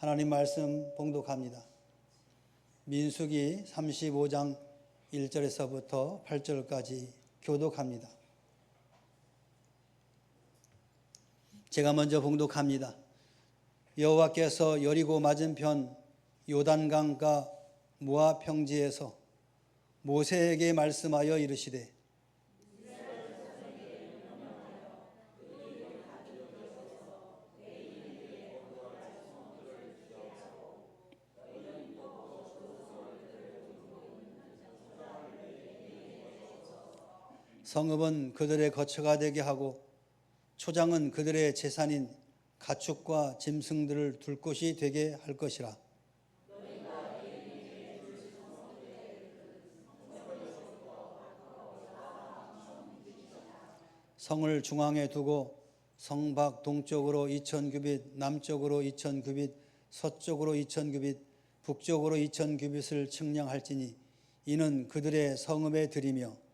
하나님 말씀 봉독합니다. 민수기 35장 1절에서부터 8절까지 교독합니다. 제가 먼저 봉독합니다. 여호와께서 여리고 맞은편 요단강가 모압 평지에서 모세에게 말씀하여 이르시되 성읍은 그들의 거처가 되게 하고 초장은 그들의 재산인 가축과 짐승들을 둘 곳이 되게 할 것이라. 성을 중앙에 두고 성 밖 동쪽으로 2000규빗, 남쪽으로 2000규빗, 서쪽으로 2000규빗, 북쪽으로 2000규빗을 측량할지니 이는 그들의 성읍에 들이며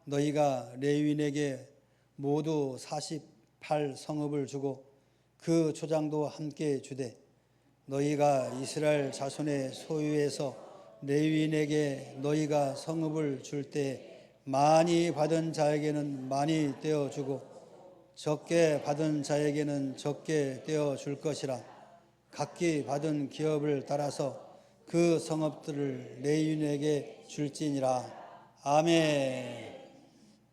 너희가 레위인에게 모두 48성읍을 주고 그 초장도 함께 주되 너희가 이스라엘 자손의 소유에서 레위인에게 너희가 성읍을 줄 때 많이 받은 자에게는 많이 떼어주고 적게 받은 자에게는 적게 떼어줄 것이라. 각기 받은 기업을 따라서 그 성읍들을 레위인에게 줄지니라. 아멘.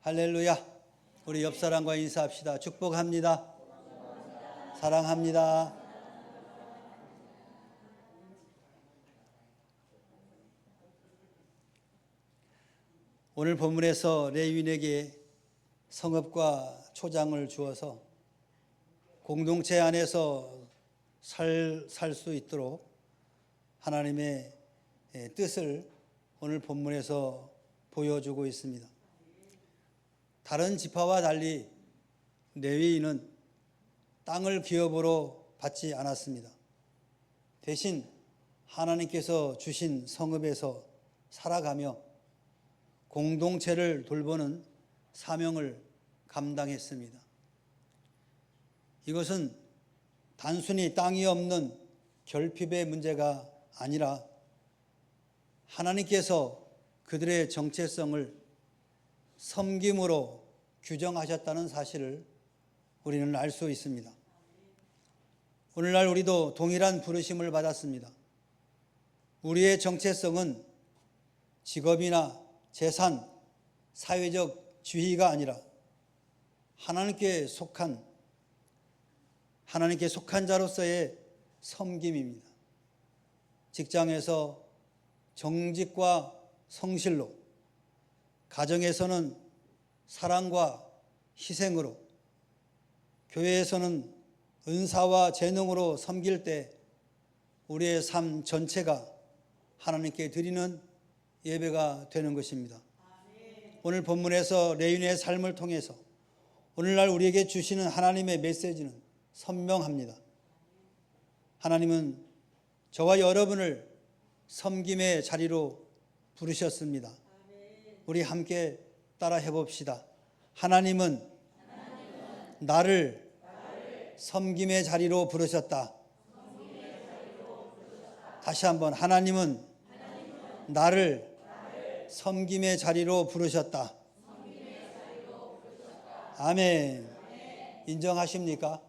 할렐루야. 우리 옆 사람과 인사합시다. 축복합니다. 사랑합니다. 오늘 본문에서 레위인에게 성읍과 초장을 주어서 공동체 안에서 살 수 있도록 하나님의 뜻을 오늘 본문에서 보여주고 있습니다. 다른 지파와 달리 레위인은 땅을 기업으로 받지 않았습니다. 대신 하나님께서 주신 성읍에서 살아가며 공동체를 돌보는 사명을 감당했습니다. 이것은 단순히 땅이 없는 결핍의 문제가 아니라 하나님께서 그들의 정체성을 섬김으로 규정하셨다는 사실을 우리는 알 수 있습니다. 오늘날 우리도 동일한 부르심을 받았습니다. 우리의 정체성은 직업이나 재산, 사회적 지위가 아니라 하나님께 속한 자로서의 섬김입니다. 직장에서 정직과 성실로, 가정에서는 사랑과 희생으로, 교회에서는 은사와 재능으로 섬길 때 우리의 삶 전체가 하나님께 드리는 예배가 되는 것입니다. 오늘 본문에서 레위인의 삶을 통해서 오늘날 우리에게 주시는 하나님의 메시지는 선명합니다. 하나님은 저와 여러분을 섬김의 자리로 부르셨습니다. 우리 함께 따라 해봅시다. 하나님은 나를 섬김의 자리로 부르셨다. 다시 한번, 하나님은 나를 섬김의 자리로 부르셨다. 아멘. 인정하십니까?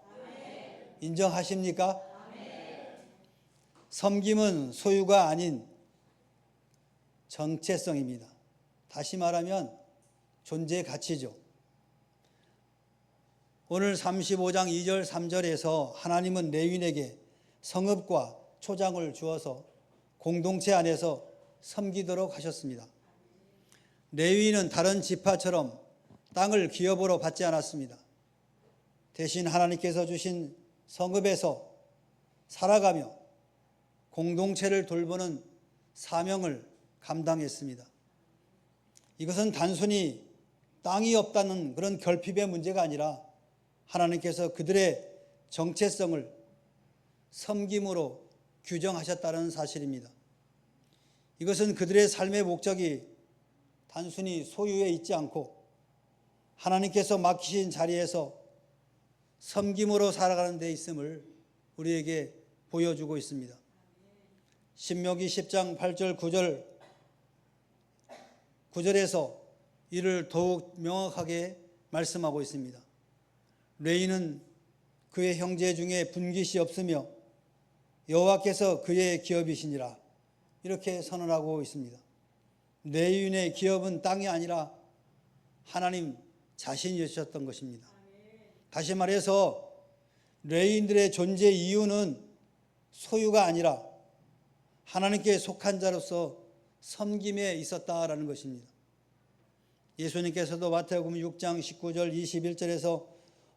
인정하십니까? 섬김은 소유가 아닌 정체성입니다. 다시 말하면 존재 가치죠. 오늘 35장 2절 3절에서 하나님은 레위인에게 성읍과 초장을 주어서 공동체 안에서 섬기도록 하셨습니다. 레위인은 다른 지파처럼 땅을 기업으로 받지 않았습니다. 대신 하나님께서 주신 성읍에서 살아가며 공동체를 돌보는 사명을 감당했습니다. 이것은 단순히 땅이 없다는 그런 결핍의 문제가 아니라 하나님께서 그들의 정체성을 섬김으로 규정하셨다는 사실입니다. 이것은 그들의 삶의 목적이 단순히 소유에 있지 않고 하나님께서 맡기신 자리에서 섬김으로 살아가는 데 있음을 우리에게 보여주고 있습니다. 신명기 10장 8절 9절에서 이를 더욱 명확하게 말씀하고 있습니다. 레위는 그의 형제 중에 분깃이 없으며 여호와께서 그의 기업이시니라, 이렇게 선언하고 있습니다. 레위인의 기업은 땅이 아니라 하나님 자신이셨던 것입니다. 다시 말해서 레위인들의 존재 이유는 소유가 아니라 하나님께 속한 자로서 섬김에 있었다라는 것입니다. 예수님께서도 마태복음 6장 19절 21절에서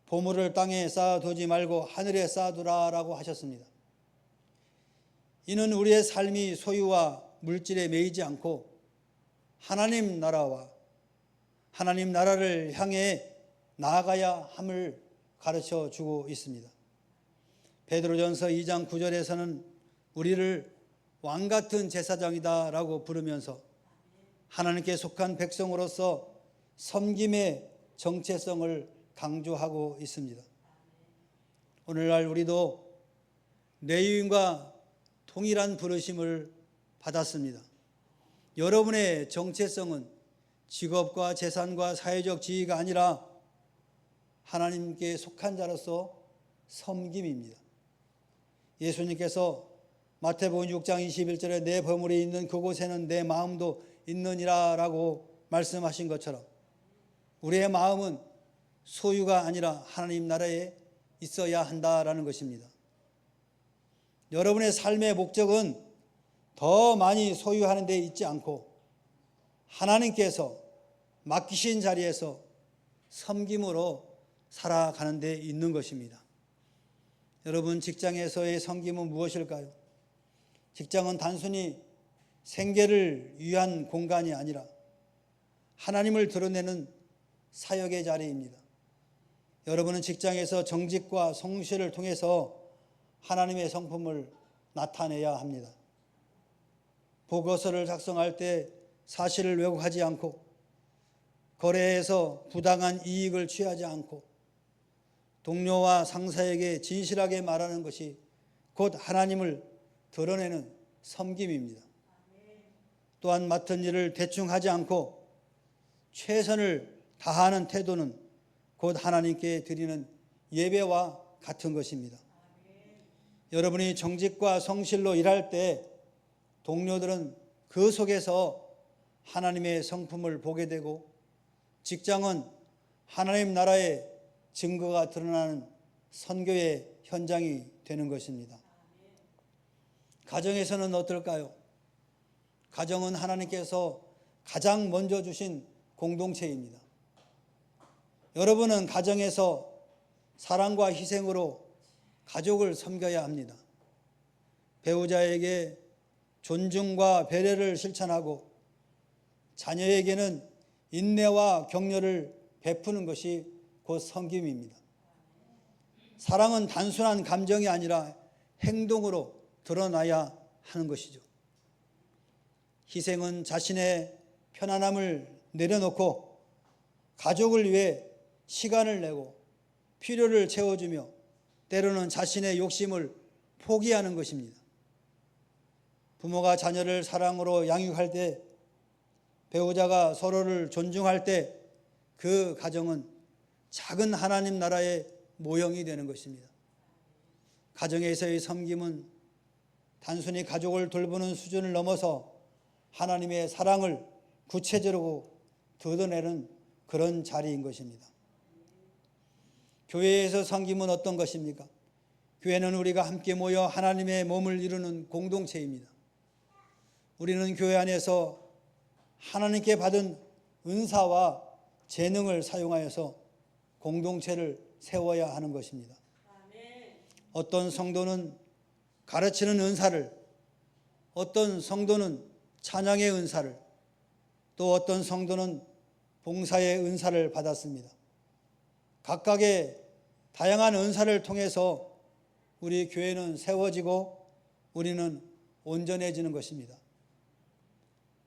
보물을 땅에 쌓아두지 말고 하늘에 쌓아두라라고 하셨습니다. 이는 우리의 삶이 소유와 물질에 매이지 않고 하나님 나라와 하나님 나라를 향해 나아가야 함을 가르쳐 주고 있습니다. 베드로전서 2장 9절에서는 우리를 왕같은 제사장이다라고 부르면서 하나님께 속한 백성으로서 섬김의 정체성을 강조하고 있습니다. 오늘날 우리도 레위인과 동일한 부르심을 받았습니다. 여러분의 정체성은 직업과 재산과 사회적 지위가 아니라 하나님께 속한 자로서 섬김입니다. 예수님께서 마태복음 6장 21절에 내 보물이 있는 그곳에는 내 마음도 있느니라 라고 말씀하신 것처럼 우리의 마음은 소유가 아니라 하나님 나라에 있어야 한다라는 것입니다. 여러분의 삶의 목적은 더 많이 소유하는 데 있지 않고 하나님께서 맡기신 자리에서 섬김으로 살아가는 데 있는 것입니다. 여러분, 직장에서의 섬김은 무엇일까요? 직장은 단순히 생계를 위한 공간이 아니라 하나님을 드러내는 사역의 자리입니다. 여러분은 직장에서 정직과 성실을 통해서 하나님의 성품을 나타내야 합니다. 보고서를 작성할 때 사실을 왜곡하지 않고 거래에서 부당한 이익을 취하지 않고 동료와 상사에게 진실하게 말하는 것이 곧 하나님을 드러내는 섬김입니다. 또한 맡은 일을 대충 하지 않고 최선을 다하는 태도는 곧 하나님께 드리는 예배와 같은 것입니다. 여러분이 정직과 성실로 일할 때 동료들은 그 속에서 하나님의 성품을 보게 되고 직장은 하나님 나라의 증거가 드러나는 선교의 현장이 되는 것입니다. 가정에서는 어떨까요? 가정은 하나님께서 가장 먼저 주신 공동체입니다. 여러분은 가정에서 사랑과 희생으로 가족을 섬겨야 합니다. 배우자에게 존중과 배려를 실천하고 자녀에게는 인내와 격려를 베푸는 것이 곧 섬김입니다. 사랑은 단순한 감정이 아니라 행동으로 드러나야 하는 것이죠. 희생은 자신의 편안함을 내려놓고 가족을 위해 시간을 내고 필요를 채워주며 때로는 자신의 욕심을 포기하는 것입니다. 부모가 자녀를 사랑으로 양육할 때, 배우자가 서로를 존중할 때 그 가정은 작은 하나님 나라의 모형이 되는 것입니다. 가정에서의 섬김은 단순히 가족을 돌보는 수준을 넘어서 하나님의 사랑을 구체적으로 드러내는 그런 자리인 것입니다. 교회에서 섬김은 어떤 것입니까? 교회는 우리가 함께 모여 하나님의 몸을 이루는 공동체입니다. 우리는 교회 안에서 하나님께 받은 은사와 재능을 사용하여서 공동체를 세워야 하는 것입니다. 어떤 성도는 가르치는 은사를, 어떤 성도는 찬양의 은사를, 또 어떤 성도는 봉사의 은사를 받았습니다. 각각의 다양한 은사를 통해서 우리 교회는 세워지고 우리는 온전해지는 것입니다.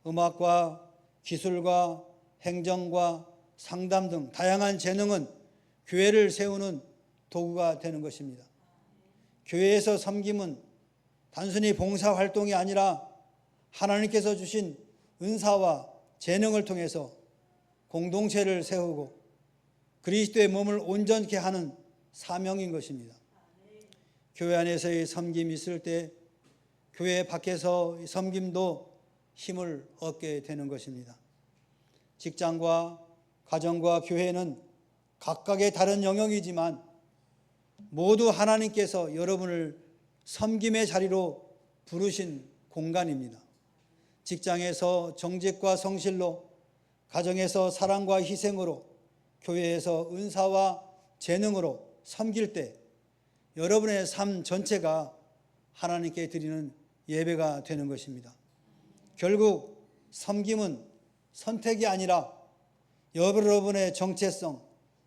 음악과 기술과 행정과 상담 등 다양한 재능은 교회를 세우는 도구가 되는 것입니다. 교회에서 섬김은 단순히 봉사활동이 아니라 하나님께서 주신 은사와 재능을 통해서 공동체를 세우고 그리스도의 몸을 온전케 하는 사명인 것입니다. 교회 안에서의 섬김이 있을 때 교회 밖에서 섬김도 힘을 얻게 되는 것입니다. 직장과 가정과 교회는 각각의 다른 영역이지만 모두 하나님께서 여러분을 섬김의 자리로 부르신 공간입니다. 직장에서 정직과 성실로, 가정에서 사랑과 희생으로, 교회에서 은사와 재능으로 섬길 때 여러분의 삶 전체가 하나님께 드리는 예배가 되는 것입니다. 결국 섬김은 선택이 아니라 여러분의 정체성,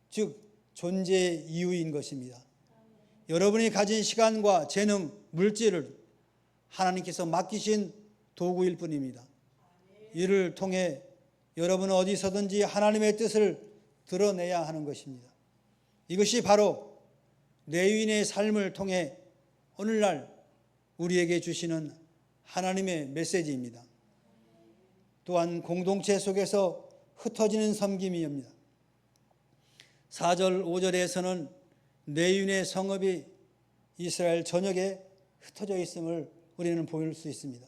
즉 존재의 이유인 것입니다. 여러분이 가진 시간과 재능, 물질을 하나님께서 맡기신 도구일 뿐입니다. 이를 통해 여러분은 어디서든지 하나님의 뜻을 드러내야 하는 것입니다. 이것이 바로 레위인의 삶을 통해 오늘날 우리에게 주시는 하나님의 메시지입니다. 또한 공동체 속에서 흩어지는 섬김이옵니다. 4절, 5절에서는 레위인의 성읍이 이스라엘 전역에 흩어져 있음을 우리는 볼 수 있습니다.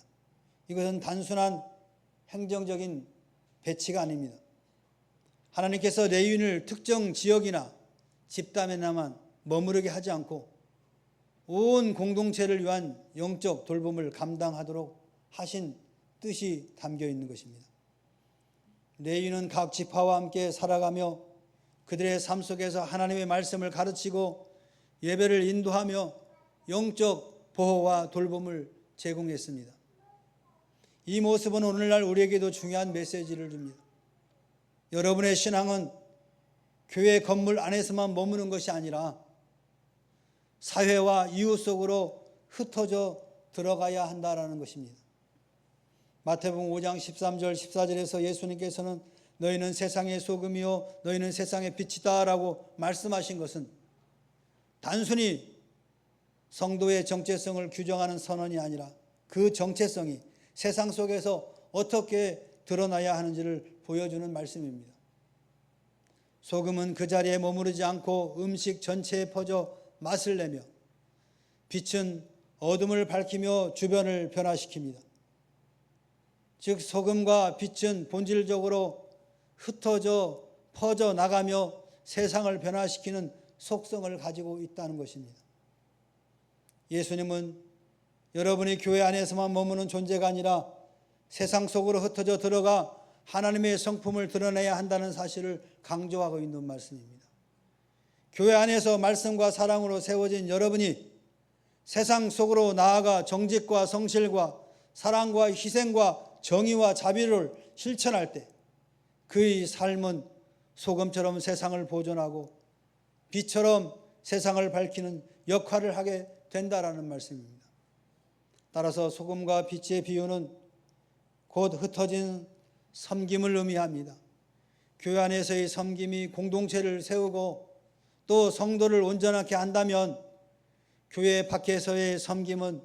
이것은 단순한 행정적인 배치가 아닙니다. 하나님께서 레위인을 특정 지역이나 집단에나만 머무르게 하지 않고 온 공동체를 위한 영적 돌봄을 감당하도록 하신 뜻이 담겨 있는 것입니다. 레위인은 각 지파와 함께 살아가며 그들의 삶 속에서 하나님의 말씀을 가르치고 예배를 인도하며 영적 보호와 돌봄을 제공했습니다. 이 모습은 오늘날 우리에게도 중요한 메시지를 줍니다. 여러분의 신앙은 교회 건물 안에서만 머무는 것이 아니라 사회와 이웃 속으로 흩어져 들어가야 한다는 것입니다. 마태복음 5장 13절 14절에서 예수님께서는 너희는 세상의 소금이요 너희는 세상의 빛이다 라고 말씀하신 것은 단순히 성도의 정체성을 규정하는 선언이 아니라 그 정체성이 세상 속에서 어떻게 드러나야 하는지를 보여주는 말씀입니다. 소금은 그 자리에 머무르지 않고 음식 전체에 퍼져 맛을 내며 빛은 어둠을 밝히며 주변을 변화시킵니다. 즉 소금과 빛은 본질적으로 흩어져 퍼져 나가며 세상을 변화시키는 속성을 가지고 있다는 것입니다. 예수님은 여러분이 교회 안에서만 머무는 존재가 아니라 세상 속으로 흩어져 들어가 하나님의 성품을 드러내야 한다는 사실을 강조하고 있는 말씀입니다. 교회 안에서 말씀과 사랑으로 세워진 여러분이 세상 속으로 나아가 정직과 성실과 사랑과 희생과 정의와 자비를 실천할 때 그의 삶은 소금처럼 세상을 보존하고 빛처럼 세상을 밝히는 역할을 하게 된다라는 말씀입니다. 따라서 소금과 빛의 비유는 곧 흩어진 섬김을 의미합니다. 교회 안에서의 섬김이 공동체를 세우고 또 성도를 온전하게 한다면 교회 밖에서의 섬김은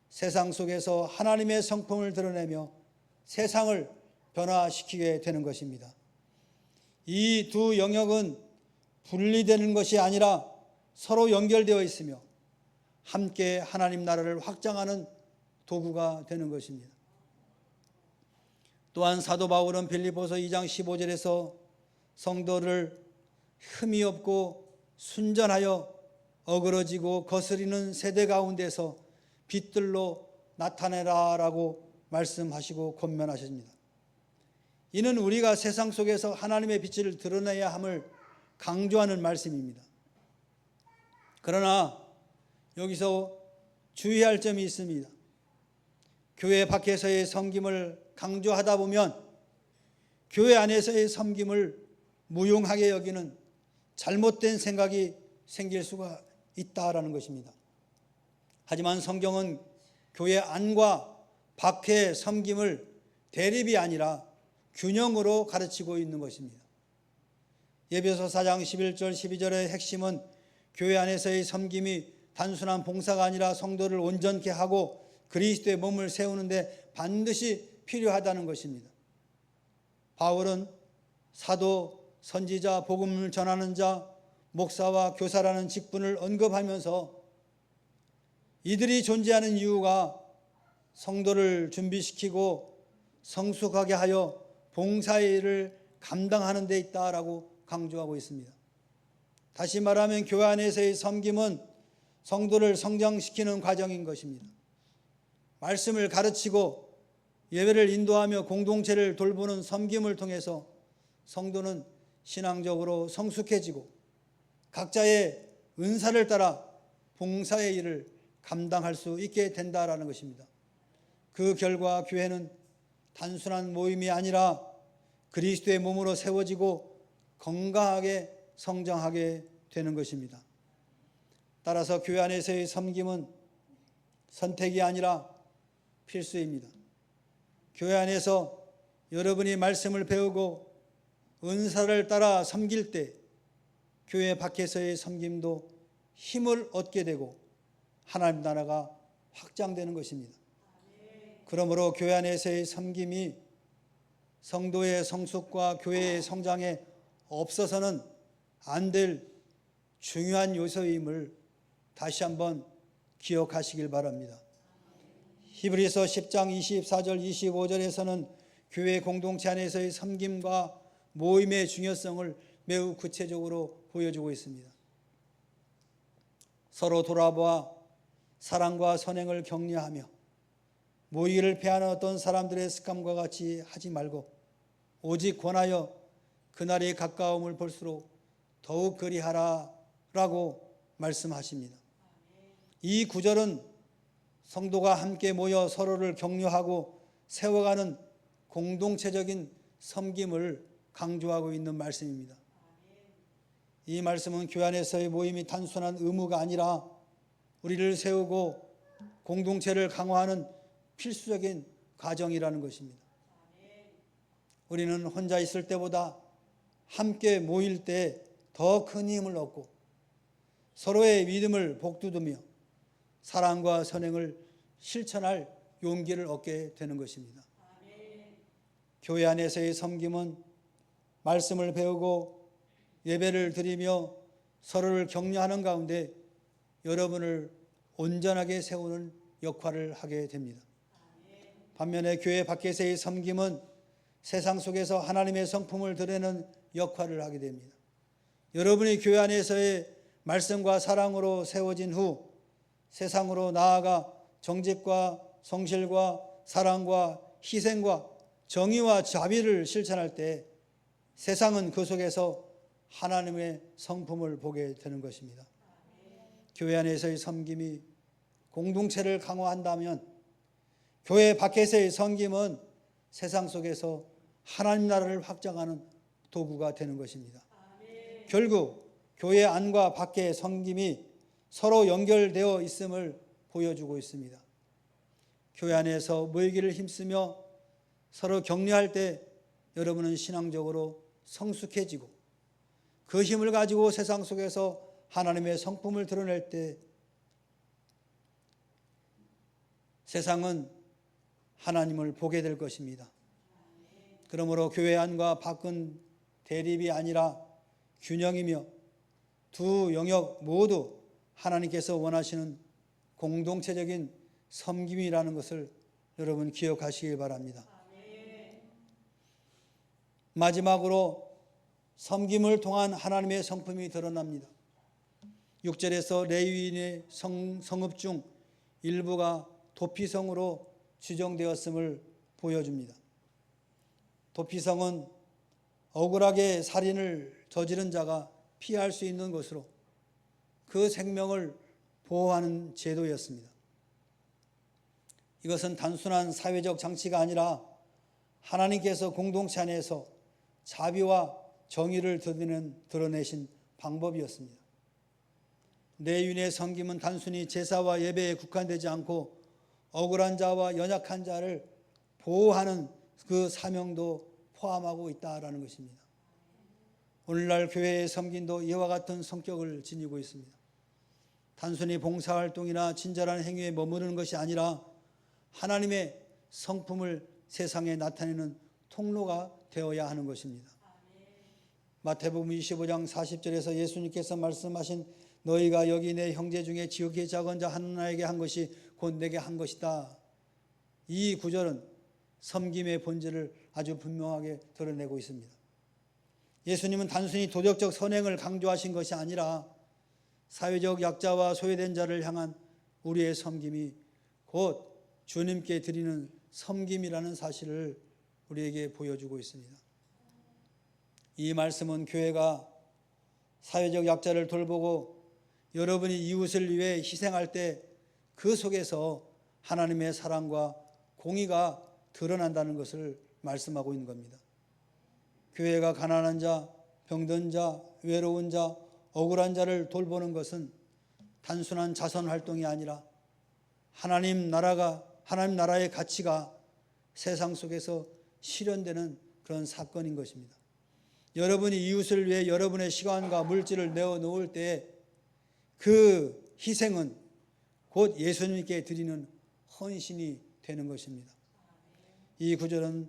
세상 속에서 하나님의 성품을 드러내며 세상을 변화시키게 되는 것입니다. 이 두 영역은 분리되는 것이 아니라 서로 연결되어 있으며 함께 하나님 나라를 확장하는 도구가 되는 것입니다. 또한 사도 바울은 빌립보서 2장 15절에서 성도를 흠이 없고 순전하여 어그러지고 거스리는 세대 가운데서 빛들로 나타내라라고 말씀하시고 권면하십니다. 이는 우리가 세상 속에서 하나님의 빛을 드러내야 함을 강조하는 말씀입니다. 그러나 여기서 주의할 점이 있습니다. 교회 밖에서의 섬김을 강조하다 보면 교회 안에서의 섬김을 무용하게 여기는 잘못된 생각이 생길 수가 있다라는 것입니다. 하지만 성경은 교회 안과 밖의 섬김을 대립이 아니라 균형으로 가르치고 있는 것입니다. 에베소 4장 11절 12절의 핵심은 교회 안에서의 섬김이 단순한 봉사가 아니라 성도를 온전케 하고 그리스도의 몸을 세우는데 반드시 필요하다는 것입니다. 바울은 사도, 선지자, 복음을 전하는 자, 목사와 교사라는 직분을 언급하면서 이들이 존재하는 이유가 성도를 준비시키고 성숙하게 하여 봉사의 일을 감당하는 데 있다라고 강조하고 있습니다. 다시 말하면 교회 안에서의 섬김은 성도를 성장시키는 과정인 것입니다. 말씀을 가르치고 예배를 인도하며 공동체를 돌보는 섬김을 통해서 성도는 신앙적으로 성숙해지고 각자의 은사를 따라 봉사의 일을 감당할 수 있게 된다라는 것입니다. 그 결과 교회는 단순한 모임이 아니라 그리스도의 몸으로 세워지고 건강하게 성장하게 되는 것입니다. 따라서 교회 안에서의 섬김은 선택이 아니라 필수입니다. 교회 안에서 여러분이 말씀을 배우고 은사를 따라 섬길 때 교회 밖에서의 섬김도 힘을 얻게 되고 하나님 나라가 확장되는 것입니다. 그러므로 교회 안에서의 섬김이 성도의 성숙과 교회의 성장에 없어서는 안 될 중요한 요소임을 다시 한번 기억하시길 바랍니다. 히브리서 10장 24절 25절에서는 교회 공동체 안에서의 섬김과 모임의 중요성을 매우 구체적으로 보여주고 있습니다. 서로 돌아보아 사랑과 선행을 격려하며 모의를 패하는 어떤 사람들의 습관과 같이 하지 말고 오직 권하여 그날이 가까움을 볼수록 더욱 그리하라라고 말씀하십니다. 이 구절은 성도가 함께 모여 서로를 격려하고 세워가는 공동체적인 섬김을 강조하고 있는 말씀입니다. 이 말씀은 교회 안에서의 모임이 단순한 의무가 아니라 우리를 세우고 공동체를 강화하는 필수적인 과정이라는 것입니다. 우리는 혼자 있을 때보다 함께 모일 때 더 큰 힘을 얻고 서로의 믿음을 복두두며 사랑과 선행을 실천할 용기를 얻게 되는 것입니다. 교회 안에서의 섬김은 말씀을 배우고 예배를 드리며 서로를 격려하는 가운데 여러분을 온전하게 세우는 역할을 하게 됩니다. 반면에 교회 밖에서의 섬김은 세상 속에서 하나님의 성품을 드러내는 역할을 하게 됩니다. 여러분이 교회 안에서의 말씀과 사랑으로 세워진 후 세상으로 나아가 정직과 성실과 사랑과 희생과 정의와 자비를 실천할 때 세상은 그 속에서 하나님의 성품을 보게 되는 것입니다. 교회 안에서의 섬김이 공동체를 강화한다면 교회 밖에서의 섬김은 세상 속에서 하나님 나라를 확장하는 도구가 되는 것입니다. 결국 교회 안과 밖의 섬김이 서로 연결되어 있음을 보여주고 있습니다. 교회 안에서 모이기를 힘쓰며 서로 격려할 때 여러분은 신앙적으로 성숙해지고 그 힘을 가지고 세상 속에서 하나님의 성품을 드러낼 때 세상은 하나님을 보게 될 것입니다. 그러므로 교회 안과 밖은 대립이 아니라 균형이며 두 영역 모두 하나님께서 원하시는 공동체적인 섬김이라는 것을 여러분 기억하시기 바랍니다. 마지막으로 섬김을 통한 하나님의 성품이 드러납니다. 6절에서 레위인의 성읍 중 일부가 도피성으로 지정되었음을 보여줍니다. 도피성은 억울하게 살인을 저지른 자가 피할 수 있는 것으로 그 생명을 보호하는 제도였습니다. 이것은 단순한 사회적 장치가 아니라 하나님께서 공동체 안에서 자비와 정의를 드러내신 방법이었습니다. 레위인의 섬김은 단순히 제사와 예배에 국한되지 않고 억울한 자와 연약한 자를 보호하는 그 사명도 포함하고 있다라는 것입니다. 오늘날 교회의 섬김도 이와 같은 성격을 지니고 있습니다. 단순히 봉사활동이나 친절한 행위에 머무르는 것이 아니라 하나님의 성품을 세상에 나타내는 통로가 되어야 하는 것입니다. 마태복음 25장 40절에서 예수님께서 말씀하신 너희가 여기 내 형제 중에 지극히 작은 자 하나에게 한 것이 곧 내게 한 것이다. 이 구절은 섬김의 본질을 아주 분명하게 드러내고 있습니다. 예수님은 단순히 도덕적 선행을 강조하신 것이 아니라 사회적 약자와 소외된 자를 향한 우리의 섬김이 곧 주님께 드리는 섬김이라는 사실을 우리에게 보여주고 있습니다. 이 말씀은 교회가 사회적 약자를 돌보고 여러분이 이웃을 위해 희생할 때 그 속에서 하나님의 사랑과 공의가 드러난다는 것을 말씀하고 있는 겁니다. 교회가 가난한 자, 병든 자, 외로운 자, 억울한 자를 돌보는 것은 단순한 자선 활동이 아니라 하나님 나라의 가치가 세상 속에서 실현되는 그런 사건인 것입니다. 여러분이 이웃을 위해 여러분의 시간과 물질을 내어 놓을 때 그 희생은 곧 예수님께 드리는 헌신이 되는 것입니다. 이 구절은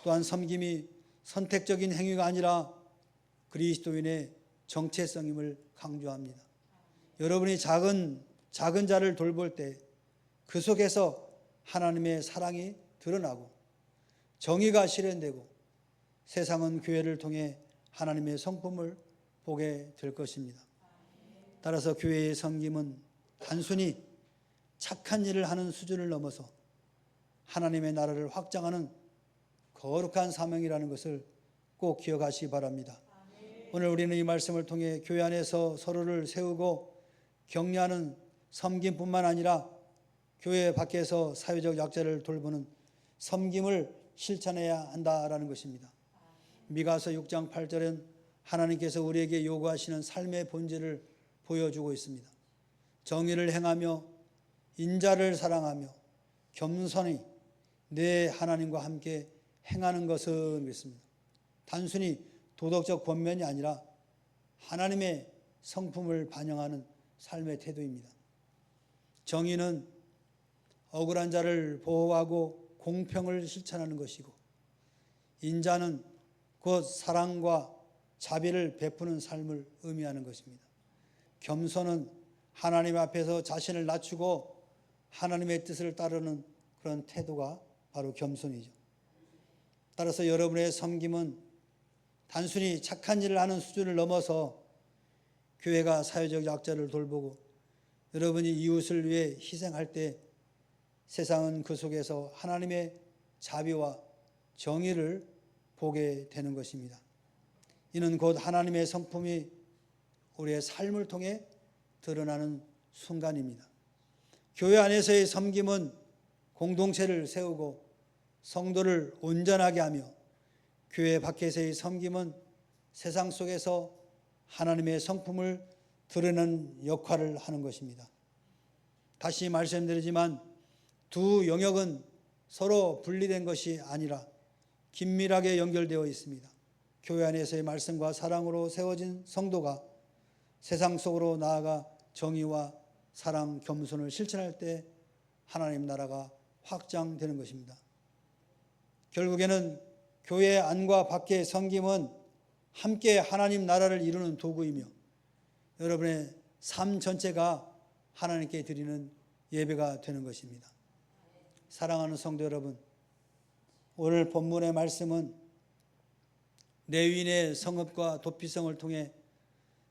또한 섬김이 선택적인 행위가 아니라 그리스도인의 정체성임을 강조합니다. 여러분이 작은 자를 돌볼 때 그 속에서 하나님의 사랑이 드러나고 정의가 실현되고 세상은 교회를 통해 하나님의 성품을 보게 될 것입니다. 따라서 교회의 섬김은 단순히 착한 일을 하는 수준을 넘어서 하나님의 나라를 확장하는 거룩한 사명이라는 것을 꼭 기억하시기 바랍니다. 오늘 우리는 이 말씀을 통해 교회 안에서 서로를 세우고 격려하는 섬김뿐만 아니라 교회 밖에서 사회적 약자를 돌보는 섬김을 실천해야 한다라는 것입니다. 미가서 6장 8절은 하나님께서 우리에게 요구하시는 삶의 본질을 보여주고 있습니다. 정의를 행하며 인자를 사랑하며 겸손히 내 하나님과 함께 행하는 것은 있습니다. 단순히 도덕적 권면이 아니라 하나님의 성품을 반영하는 삶의 태도입니다. 정의는 억울한 자를 보호하고 공평을 실천하는 것이고, 인자는 곧 사랑과 자비를 베푸는 삶을 의미하는 것입니다. 겸손은 하나님 앞에서 자신을 낮추고 하나님의 뜻을 따르는 그런 태도가 바로 겸손이죠. 따라서 여러분의 섬김은 단순히 착한 일을 하는 수준을 넘어서 교회가 사회적 약자를 돌보고 여러분이 이웃을 위해 희생할 때 세상은 그 속에서 하나님의 자비와 정의를 보게 되는 것입니다. 이는 곧 하나님의 성품이 우리의 삶을 통해 드러나는 순간입니다. 교회 안에서의 섬김은 공동체를 세우고 성도를 온전하게 하며, 교회 밖에서의 섬김은 세상 속에서 하나님의 성품을 드러내는 역할을 하는 것입니다. 다시 말씀드리지만 두 영역은 서로 분리된 것이 아니라 긴밀하게 연결되어 있습니다. 교회 안에서의 말씀과 사랑으로 세워진 성도가 세상 속으로 나아가 정의와 사랑, 겸손을 실천할 때 하나님 나라가 확장되는 것입니다. 결국에는 교회 안과 밖의 섬김은 함께 하나님 나라를 이루는 도구이며 여러분의 삶 전체가 하나님께 드리는 예배가 되는 것입니다. 사랑하는 성도 여러분, 오늘 본문의 말씀은 레위인의 성읍과 도피성을 통해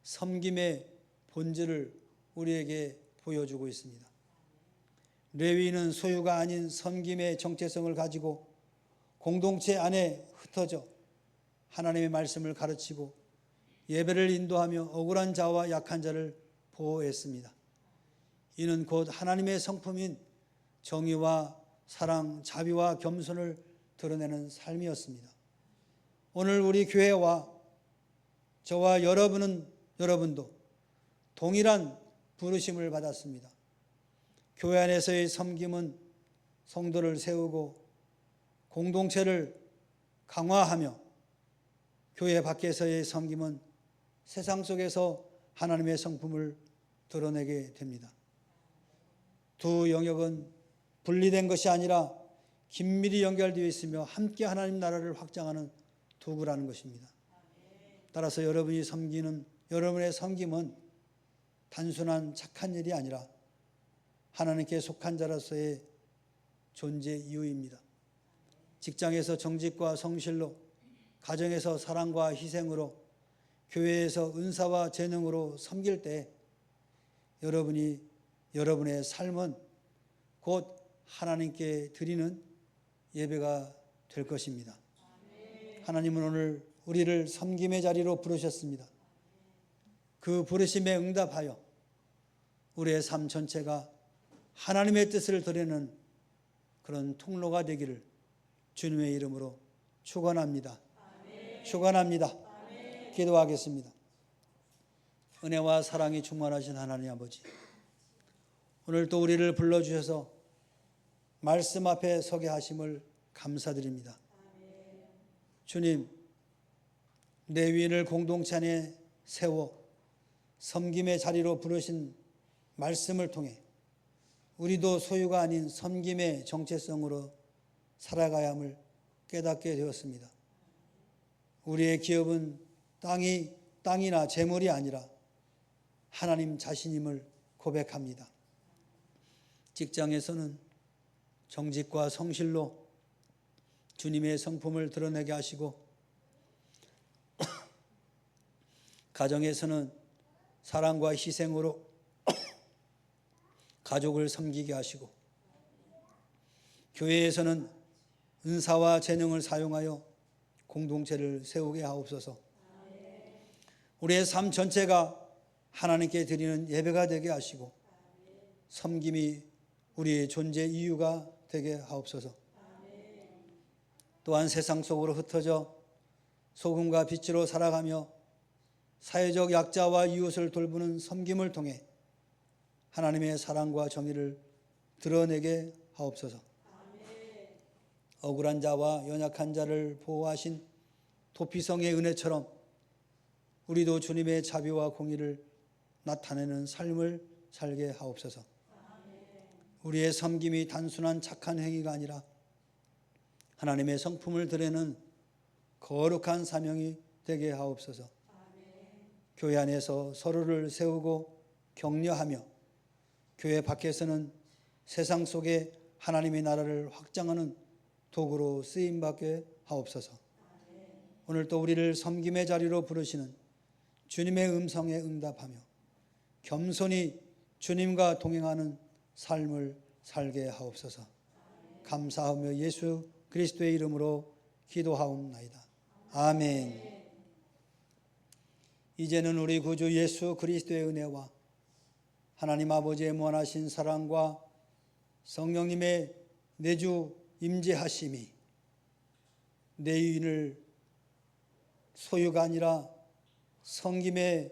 섬김의 본질을 우리에게 보여주고 있습니다. 레위인은 소유가 아닌 섬김의 정체성을 가지고 공동체 안에 흩어져 하나님의 말씀을 가르치고 예배를 인도하며 억울한 자와 약한 자를 보호했습니다. 이는 곧 하나님의 성품인 정의와 사랑, 자비와 겸손을 드러내는 삶이었습니다. 오늘 우리 교회와 저와 여러분도 동일한 부르심을 받았습니다. 교회 안에서의 섬김은 성도를 세우고 공동체를 강화하며 교회 밖에서의 섬김은 세상 속에서 하나님의 성품을 드러내게 됩니다. 두 영역은 분리된 것이 아니라 긴밀히 연결되어 있으며 함께 하나님 나라를 확장하는 도구라는 것입니다. 따라서 여러분의 섬김은 단순한 착한 일이 아니라 하나님께 속한 자로서의 존재 이유입니다. 직장에서 정직과 성실로, 가정에서 사랑과 희생으로, 교회에서 은사와 재능으로 섬길 때 여러분의 삶은 곧 하나님께 드리는 예배가 될 것입니다. 하나님은 오늘 우리를 섬김의 자리로 부르셨습니다. 그 부르심에 응답하여 우리의 삶 전체가 하나님의 뜻을 드리는 그런 통로가 되기를 주님의 이름으로 축원합니다. 축원합니다. 기도하겠습니다. 은혜와 사랑이 충만하신 하나님 아버지, 오늘 또 우리를 불러주셔서 말씀 앞에 서게 하심을 감사드립니다. 주님, 레위인을 공동체 안에 세워 섬김의 자리로 부르신 말씀을 통해 우리도 소유가 아닌 섬김의 정체성으로 살아가야 함을 깨닫게 되었습니다. 우리의 기업은 땅이나 재물이 아니라 하나님 자신임을 고백합니다. 직장에서는 정직과 성실로 주님의 성품을 드러내게 하시고, 가정에서는 사랑과 희생으로 가족을 섬기게 하시고, 교회에서는 은사와 재능을 사용하여 공동체를 세우게 하옵소서. 우리의 삶 전체가 하나님께 드리는 예배가 되게 하시고, 섬김이 우리의 존재 이유가 되게 하옵소서. 또한 세상 속으로 흩어져 소금과 빛으로 살아가며 사회적 약자와 이웃을 돌보는 섬김을 통해 하나님의 사랑과 정의를 드러내게 하옵소서. 억울한 자와 연약한 자를 보호하신 도피성의 은혜처럼 우리도 주님의 자비와 공의를 나타내는 삶을 살게 하옵소서. 우리의 섬김이 단순한 착한 행위가 아니라 하나님의 성품을 드러내는 거룩한 사명이 되게 하옵소서. 교회 안에서 서로를 세우고 격려하며 교회 밖에서는 세상 속에 하나님의 나라를 확장하는 도구로 쓰임받게 하옵소서. 오늘 또 우리를 섬김의 자리로 부르시는 주님의 음성에 응답하며 겸손히 주님과 동행하는 삶을 살게 하옵소서. 감사하며 예수 그리스도의 이름으로 기도하옵나이다. 아멘. 이제는 우리 구주 예수 그리스도의 은혜와 하나님 아버지의 무한하신 사랑과 성령님의 내주 임재하심이 내인을 소유가 아니라 섬김의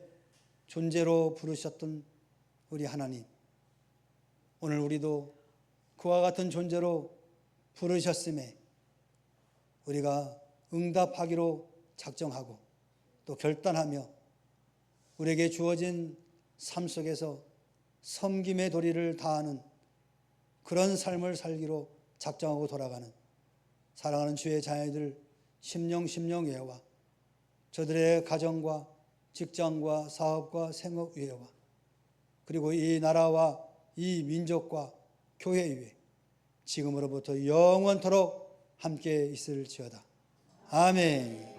존재로 부르셨던 우리 하나님, 오늘 우리도 그와 같은 존재로 부르셨음에 우리가 응답하기로 작정하고 또 결단하며 우리에게 주어진 삶 속에서 섬김의 도리를 다하는 그런 삶을 살기로 작정하고 돌아가는 사랑하는 주의 자녀들 심령예와 저들의 가정과 직장과 사업과 생업 위에와 그리고 이 나라와 이 민족과 교회 위에 지금으로부터 영원토록 함께 있을지어다. 아멘.